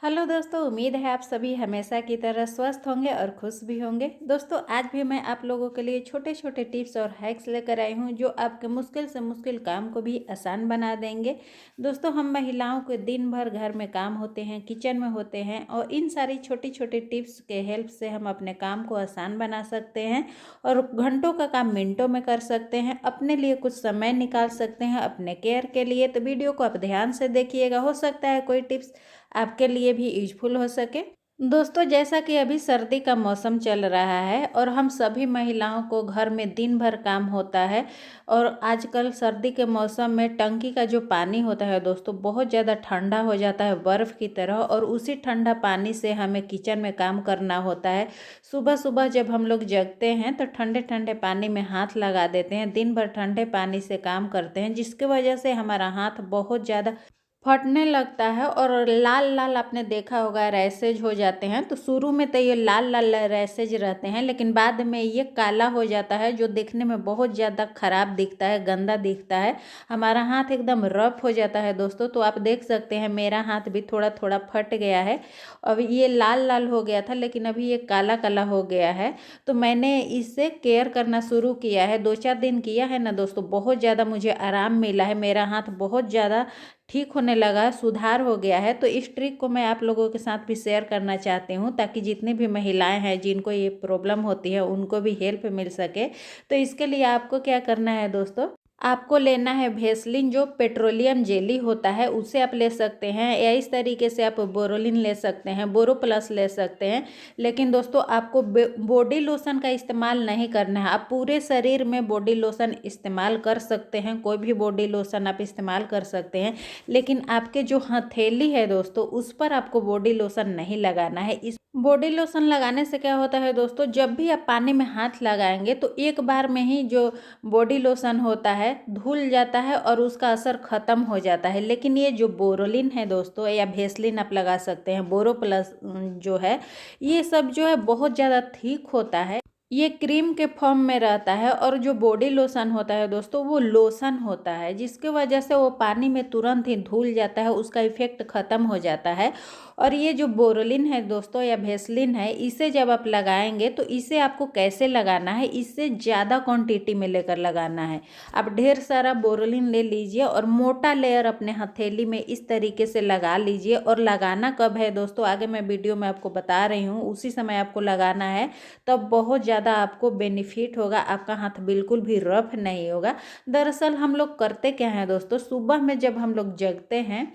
Hello दोस्तों, उम्मीद है आप सभी हमेशा की तरह स्वस्थ होंगे और खुश भी होंगे। दोस्तों, आज भी मैं आप लोगों के लिए छोटे छोटे टिप्स और हैक्स लेकर आई हूं जो आपके मुश्किल से मुश्किल काम को भी आसान बना देंगे। दोस्तों, हम महिलाओं के दिन भर घर में काम होते हैं, किचन में होते हैं और इन सारी छोटी छोटी टिप्स के हेल्प से हम अपने काम को आसान बना सकते हैं और घंटों का काम मिनटों में कर सकते हैं। अपने लिए कुछ समय निकाल सकते हैं अपने केयर के लिए। तो वीडियो को आप ध्यान से देखिएगा, हो सकता है कोई टिप्स आपके लिए भी यूजफुल हो सके। दोस्तों, जैसा कि अभी सर्दी का मौसम चल रहा है और हम सभी महिलाओं को घर में दिन भर काम होता है और आजकल सर्दी के मौसम में टंकी का जो पानी होता है दोस्तों बहुत ज़्यादा ठंडा हो जाता है बर्फ़ की तरह, और उसी ठंडा पानी से हमें किचन में काम करना होता है। सुबह सुबह जब हम लोग जगते हैं तो ठंडे ठंडे पानी में हाथ लगा देते हैं, दिन भर ठंडे पानी से काम करते हैं, जिसकी वजह से हमारा हाथ बहुत ज़्यादा फटने लगता है और लाल लाल आपने देखा होगा रैसेज हो जाते हैं। तो शुरू में तो ये लाल लाल रैसेज रहते हैं, लेकिन बाद में ये काला हो जाता है जो देखने में बहुत ज़्यादा ख़राब दिखता है, गंदा दिखता है। हमारा हाथ एकदम रफ हो जाता है दोस्तों। तो आप देख सकते हैं मेरा हाथ भी थोड़ा थोड़ा फट गया है। अब ये लाल लाल हो गया था लेकिन अभी ये काला काला हो गया है। तो मैंने इससे केयर करना शुरू किया है, 2-4 दिन किया है ना दोस्तों, बहुत ज़्यादा मुझे आराम मिला है। मेरा हाथ बहुत ज़्यादा ठीक होने लगा, सुधार हो गया है। तो इस ट्रिक को मैं आप लोगों के साथ भी शेयर करना चाहती हूँ ताकि जितनी भी महिलाएं हैं जिनको ये प्रॉब्लम होती है उनको भी हेल्प मिल सके। तो इसके लिए आपको क्या करना है दोस्तों, आपको लेना है भेसलिन, जो पेट्रोलियम जेली होता है उसे आप ले सकते हैं, या इस तरीके से आप बोरोलिन ले सकते हैं, बोरो प्लस ले सकते हैं। लेकिन दोस्तों, आपको बॉडी लोशन का इस्तेमाल नहीं करना है। आप पूरे शरीर में बॉडी लोशन इस्तेमाल कर सकते हैं, कोई भी बॉडी लोशन आप इस्तेमाल कर सकते हैं, लेकिन आपके जो हथेली है दोस्तों उस पर आपको बॉडी लोशन नहीं लगाना है। इस बॉडी लोशन लगाने से क्या होता है दोस्तों, जब भी आप पानी में हाथ लगाएंगे तो एक बार में ही जो बॉडी लोशन होता है धुल जाता है और उसका असर ख़त्म हो जाता है। लेकिन ये जो बोरोलिन है दोस्तों, या भेसलिन आप लगा सकते हैं, बोरो प्लस जो है, ये सब जो है बहुत ज़्यादा थिक होता है। ये क्रीम के फॉर्म में रहता है और जो बॉडी लोशन होता है दोस्तों वो लोशन होता है, जिसके वजह से वो पानी में तुरंत ही धुल जाता है, उसका इफेक्ट ख़त्म हो जाता है। और ये जो बोरोलिन है दोस्तों या भेसलिन है, इसे जब आप लगाएंगे तो इसे आपको कैसे लगाना है, इससे ज़्यादा क्वांटिटी में लेकर लगाना है। आप ढेर सारा बोरोलिन ले लीजिए और मोटा लेयर अपने हथेली में इस तरीके से लगा लीजिए। और लगाना कब है दोस्तों, आगे मैं वीडियो में आपको बता रही हूँ, उसी समय आपको लगाना है, तब बहुत ज़्यादा आपको बेनिफिट होगा, आपका हाथ बिल्कुल भी रफ नहीं होगा। दरअसल हम लोग करते क्या हैं दोस्तों, सुबह में जब हम लोग जगते हैं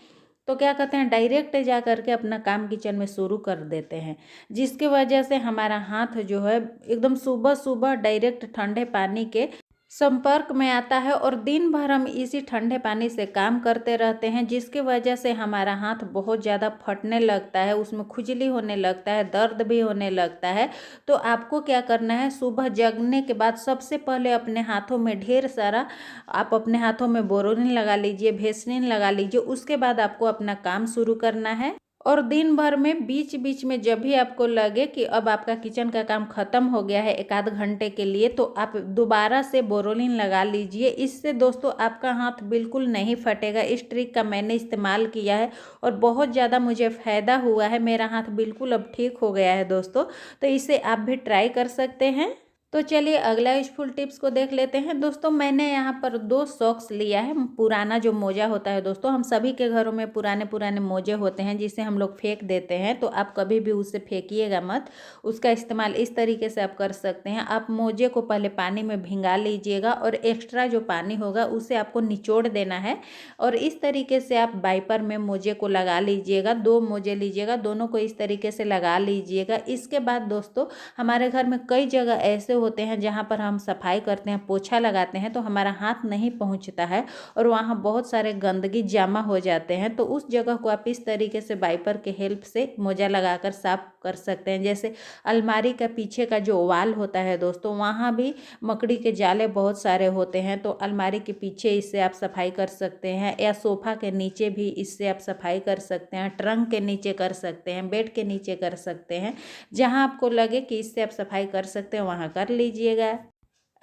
तो क्या कहते हैं, डायरेक्ट जा करके अपना काम किचन में शुरू कर देते हैं, जिसकी वजह से हमारा हाथ जो है एकदम सुबह सुबह डायरेक्ट ठंडे पानी के संपर्क में आता है और दिन भर हम इसी ठंडे पानी से काम करते रहते हैं, जिसकी वजह से हमारा हाथ बहुत ज़्यादा फटने लगता है, उसमें खुजली होने लगता है, दर्द भी होने लगता है। तो आपको क्या करना है, सुबह जगने के बाद सबसे पहले अपने हाथों में ढेर सारा, आप अपने हाथों में बोरोलिन लगा लीजिए, भेसलिन लगा लीजिए। उसके बाद आपको अपना काम शुरू करना है और दिन भर में बीच बीच में जब भी आपको लगे कि अब आपका किचन का काम ख़त्म हो गया है 1-आध घंटे के लिए, तो आप दोबारा से बोरोलिन लगा लीजिए। इससे दोस्तों आपका हाथ बिल्कुल नहीं फटेगा। इस ट्रिक का मैंने इस्तेमाल किया है और बहुत ज़्यादा मुझे फ़ायदा हुआ है, मेरा हाथ बिल्कुल अब ठीक हो गया है दोस्तों। तो इसे आप भी ट्राई कर सकते हैं। तो चलिए अगला यूजफुल टिप्स को देख लेते हैं। दोस्तों, मैंने यहाँ पर 2 सॉक्स लिया है। पुराना जो मोजा होता है दोस्तों, हम सभी के घरों में पुराने पुराने मोजे होते हैं जिसे हम लोग फेंक देते हैं, तो आप कभी भी उसे फेंकिएगा मत। उसका इस्तेमाल इस तरीके से आप कर सकते हैं। आप मोजे को पहले पानी में भिंगा लीजिएगा और एक्स्ट्रा जो पानी होगा उसे आपको निचोड़ देना है और इस तरीके से आप वाइपर में मोजे को लगा लीजिएगा। 2 मोजे लीजिएगा, दोनों को इस तरीके से लगा लीजिएगा। इसके बाद दोस्तों, हमारे घर में कई जगह ऐसे होते हैं जहाँ पर हम सफाई करते हैं, पोछा लगाते हैं, तो हमारा हाथ नहीं पहुँचता है और वहाँ बहुत सारे गंदगी जमा हो जाते हैं। तो उस जगह को आप इस तरीके से वाइपर के हेल्प से मोजा लगाकर साफ कर सकते हैं। जैसे अलमारी का पीछे का जो वाल होता है दोस्तों, वहाँ भी मकड़ी के जाले बहुत सारे होते हैं, तो अलमारी के पीछे इससे आप सफाई कर सकते हैं, या सोफ़ा के नीचे भी इससे आप सफाई कर सकते हैं, ट्रंक के नीचे कर सकते हैं, बेड के नीचे कर सकते हैं। जहाँ आपको लगे कि इससे आप सफाई कर सकते हैं वहाँ कर लीजिएगा।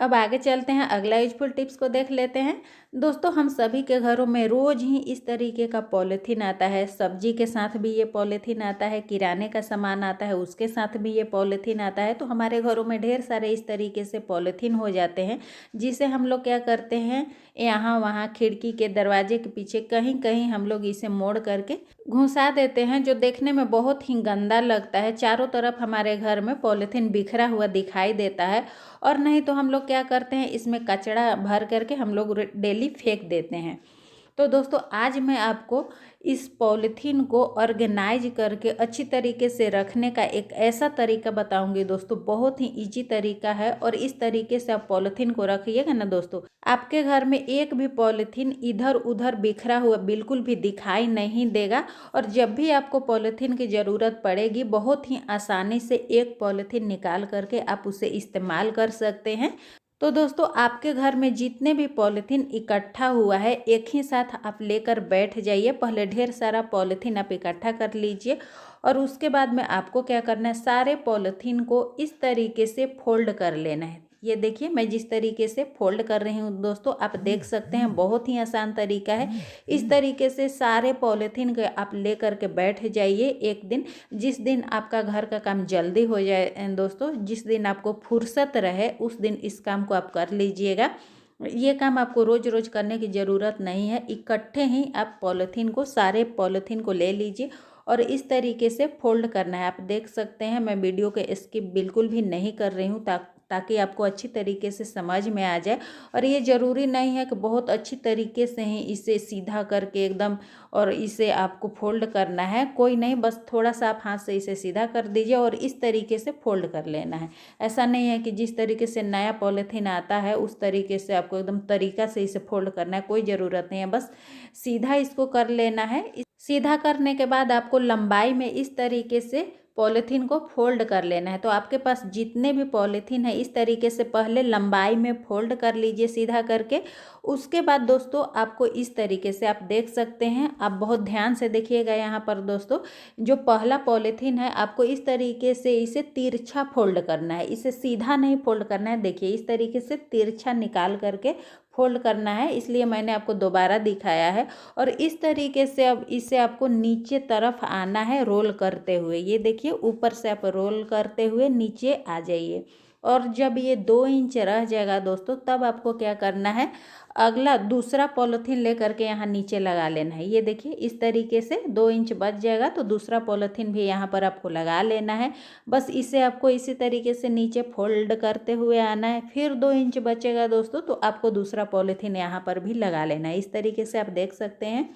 अब आगे चलते हैं, अगला यूजफुल टिप्स को देख लेते हैं। दोस्तों, हम सभी के घरों में रोज़ ही इस तरीके का पॉलीथीन आता है। सब्जी के साथ भी ये पॉलीथीन आता है, किराने का सामान आता है उसके साथ भी ये पॉलीथीन आता है। तो हमारे घरों में ढेर सारे इस तरीके से पॉलीथीन हो जाते हैं, जिसे हम लोग क्या करते हैं, यहाँ वहाँ खिड़की के दरवाजे के पीछे कहीं कहीं हम लोग इसे मोड़ करके घुसा देते हैं, जो देखने में बहुत ही गंदा लगता है। चारों तरफ हमारे घर में पॉलीथीन बिखरा हुआ दिखाई देता है। और नहीं तो हम लोग क्या करते हैं, इसमें कचरा भर करके हम लोग डेली फेंक देते हैं। तो दोस्तों, आज मैं आपको इस पॉलीथीन को ऑर्गेनाइज करके अच्छी तरीके से रखने का एक ऐसा तरीका बताऊंगी। दोस्तों, बहुत ही इजी तरीका है और इस तरीके से आप पॉलीथीन को रखिएगा ना दोस्तों, आपके घर में एक भी पॉलीथीन इधर उधर बिखरा हुआ बिल्कुल भी दिखाई नहीं देगा। और जब भी आपको पॉलीथीन की ज़रूरत पड़ेगी, बहुत ही आसानी से एक पॉलीथीन निकाल करके आप उसे इस्तेमाल कर सकते हैं। तो दोस्तों, आपके घर में जितने भी पॉलीथीन इकट्ठा हुआ है, एक ही साथ आप लेकर बैठ जाइए। पहले ढेर सारा पॉलीथीन आप इकट्ठा कर लीजिए और उसके बाद में आपको क्या करना है, सारे पॉलीथीन को इस तरीके से फोल्ड कर लेना है। ये देखिए, मैं जिस तरीके से फोल्ड कर रही हूँ दोस्तों, आप देख सकते हैं, बहुत ही आसान तरीका है। इस तरीके से सारे पॉलीथीन को आप ले करके बैठ जाइए एक दिन। जिस दिन आपका घर का काम जल्दी हो जाए दोस्तों, जिस दिन आपको फुर्सत रहे, उस दिन इस काम को आप कर लीजिएगा। ये काम आपको रोज़ रोज़ करने की ज़रूरत नहीं है। इकट्ठे ही आप पॉलीथीन को, सारे पॉलीथीन को ले लीजिए और इस तरीके से फोल्ड करना है। आप देख सकते हैं, मैं वीडियो के स्किप बिल्कुल भी नहीं कर रही हूँ ताकि आपको अच्छी तरीके से समझ में आ जाए। और ये ज़रूरी नहीं है कि बहुत अच्छी तरीके से ही इसे सीधा करके एकदम और इसे आपको फोल्ड करना है, कोई नहीं, बस थोड़ा सा आप हाथ से इसे सीधा कर दीजिए और इस तरीके से फोल्ड कर लेना है। ऐसा नहीं है कि जिस तरीके से नया पॉलीथीन आता है उस तरीके से आपको एकदम तरीका से इसे फोल्ड करना है, कोई ज़रूरत नहीं है, बस सीधा इसको कर लेना है। सीधा करने के बाद आपको लंबाई में इस तरीके से पॉलीथीन को फोल्ड कर लेना है। तो आपके पास जितने भी पॉलीथीन है, इस तरीके से पहले लंबाई में फोल्ड कर लीजिए सीधा करके। उसके बाद दोस्तों, आपको इस तरीके से, आप देख सकते हैं, आप बहुत ध्यान से देखिएगा यहाँ पर दोस्तों, जो पहला पॉलीथीन है आपको इस तरीके से इसे तिरछा फोल्ड करना है, इसे सीधा नहीं फोल्ड करना है। देखिए, इस तरीके से तिरछा निकाल करके फोल्ड करना है, इसलिए मैंने आपको दोबारा दिखाया है। और इस तरीके से अब इसे आपको नीचे तरफ आना है रोल करते हुए। ये देखिए, ऊपर से आप रोल करते हुए नीचे आ जाइए। और जब ये 2 इंच रह जाएगा दोस्तों, तब आपको क्या करना है, अगला दूसरा पॉलीथीन लेकर के यहाँ नीचे लगा लेना है। ये देखिए, इस तरीके से 2 इंच बच जाएगा तो दूसरा पॉलीथीन भी यहाँ पर आपको लगा लेना है। बस इसे आपको इसी तरीके से नीचे फोल्ड करते हुए आना है। फिर 2 इंच बचेगा दोस्तों, तो आपको दूसरा पॉलीथीन यहाँ पर भी लगा लेना है। इस तरीके से आप देख सकते हैं।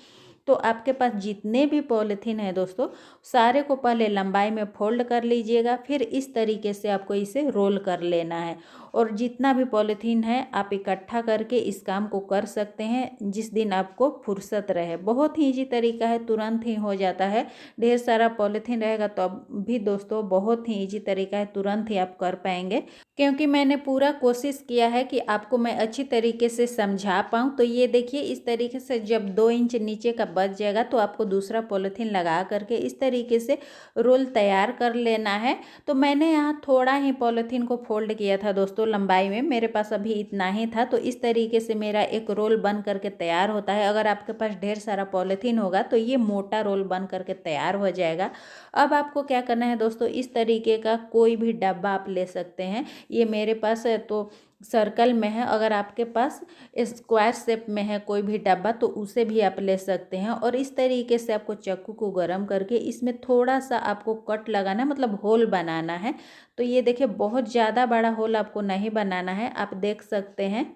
तो आपके पास जितने भी पॉलीथीन है दोस्तों, सारे को पहले लंबाई में फोल्ड कर लीजिएगा, फिर इस तरीके से आपको इसे रोल कर लेना है। और जितना भी पॉलीथीन है आप इकट्ठा करके इस काम को कर सकते हैं जिस दिन आपको फुर्सत रहे। बहुत ही ईजी तरीका है, तुरंत ही हो जाता है। ढेर सारा पॉलीथीन रहेगा तो भी दोस्तों बहुत ही ईजी तरीका है, तुरंत ही आप कर पाएंगे, क्योंकि मैंने पूरा कोशिश किया है कि आपको मैं अच्छी तरीके से समझा पाऊँ। तो ये देखिए, इस तरीके से जब 2 इंच नीचे का बच जाएगा तो आपको दूसरा पॉलीथीन लगा करके इस तरीके से रोल तैयार कर लेना है। तो मैंने यहाँ थोड़ा ही पॉलीथीन को फोल्ड किया था दोस्तों लंबाई में, मेरे पास अभी इतना ही था। तो इस तरीके से मेरा एक रोल बन करके तैयार होता है। अगर आपके पास ढेर सारा पॉलीथीन होगा तो ये मोटा रोल बन करके तैयार हो जाएगा। अब आपको क्या करना है दोस्तों, इस तरीके का कोई भी डब्बा आप ले सकते हैं। ये मेरे पास है तो सर्कल में है, अगर आपके पास स्क्वायर शेप में है कोई भी डब्बा तो उसे भी आप ले सकते हैं। और इस तरीके से आपको चाकू को गर्म करके इसमें थोड़ा सा आपको कट लगाना है, मतलब होल बनाना है। तो ये देखिए, बहुत ज़्यादा बड़ा होल आपको नहीं बनाना है। आप देख सकते हैं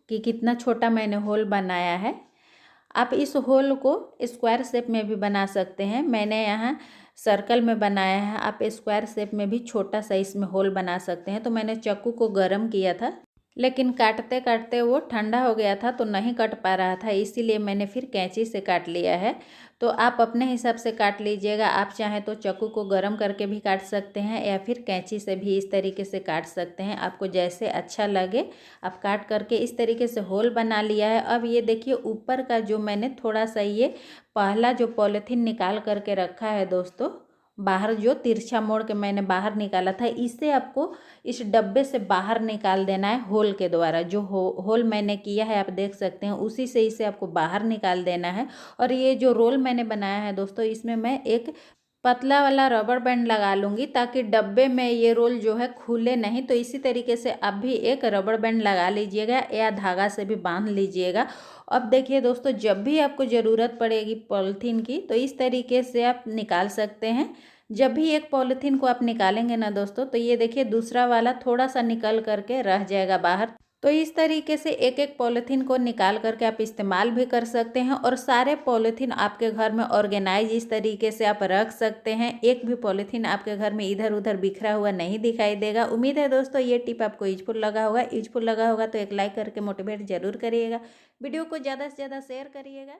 कि कितना छोटा मैंने होल बनाया है। आप इस होल को स्क्वायर शेप में भी बना सकते हैं, मैंने यहाँ सर्कल में बनाया है। आप स्क्वायर शेप में भी छोटा सा इसमें होल बना सकते हैं। तो मैंने चाकू को गर्म किया था, लेकिन काटते काटते वो ठंडा हो गया था तो नहीं कट पा रहा था, इसीलिए मैंने फिर कैंची से काट लिया है। तो आप अपने हिसाब से काट लीजिएगा। आप चाहें तो चाकू को गर्म करके भी काट सकते हैं या फिर कैंची से भी इस तरीके से काट सकते हैं, आपको जैसे अच्छा लगे आप काट करके इस तरीके से होल बना लिया है। अब ये देखिए, ऊपर का जो मैंने थोड़ा सा ये पहला जो पॉलीथीन निकाल करके रखा है दोस्तों, बाहर जो तिरछा मोड़ के मैंने बाहर निकाला था, इससे आपको इस डब्बे से बाहर निकाल देना है होल के द्वारा। जो होल मैंने किया है आप देख सकते हैं, उसी से इसे आपको बाहर निकाल देना है। और ये जो रोल मैंने बनाया है दोस्तों, इसमें मैं एक पतला वाला रबर बैंड लगा लूँगी ताकि डब्बे में ये रोल जो है खुले नहीं। तो इसी तरीके से आप भी एक रबर बैंड लगा लीजिएगा या धागा से भी बांध लीजिएगा। अब देखिए दोस्तों, जब भी आपको ज़रूरत पड़ेगी पॉलीथीन की तो इस तरीके से आप निकाल सकते हैं। जब भी एक पॉलीथीन को आप निकालेंगे ना दोस्तों, तो ये देखिए दूसरा वाला थोड़ा सा निकल करके रह जाएगा बाहर। तो इस तरीके से एक एक पॉलीथीन को निकाल करके आप इस्तेमाल भी कर सकते हैं और सारे पॉलीथीन आपके घर में ऑर्गेनाइज इस तरीके से आप रख सकते हैं। एक भी पॉलीथीन आपके घर में इधर उधर बिखरा हुआ नहीं दिखाई देगा। उम्मीद है दोस्तों ये टिप आपको यूजफुल लगा होगा तो एक लाइक करके मोटिवेट जरूर करिएगा। वीडियो को ज़्यादा से ज़्यादा शेयर करिएगा।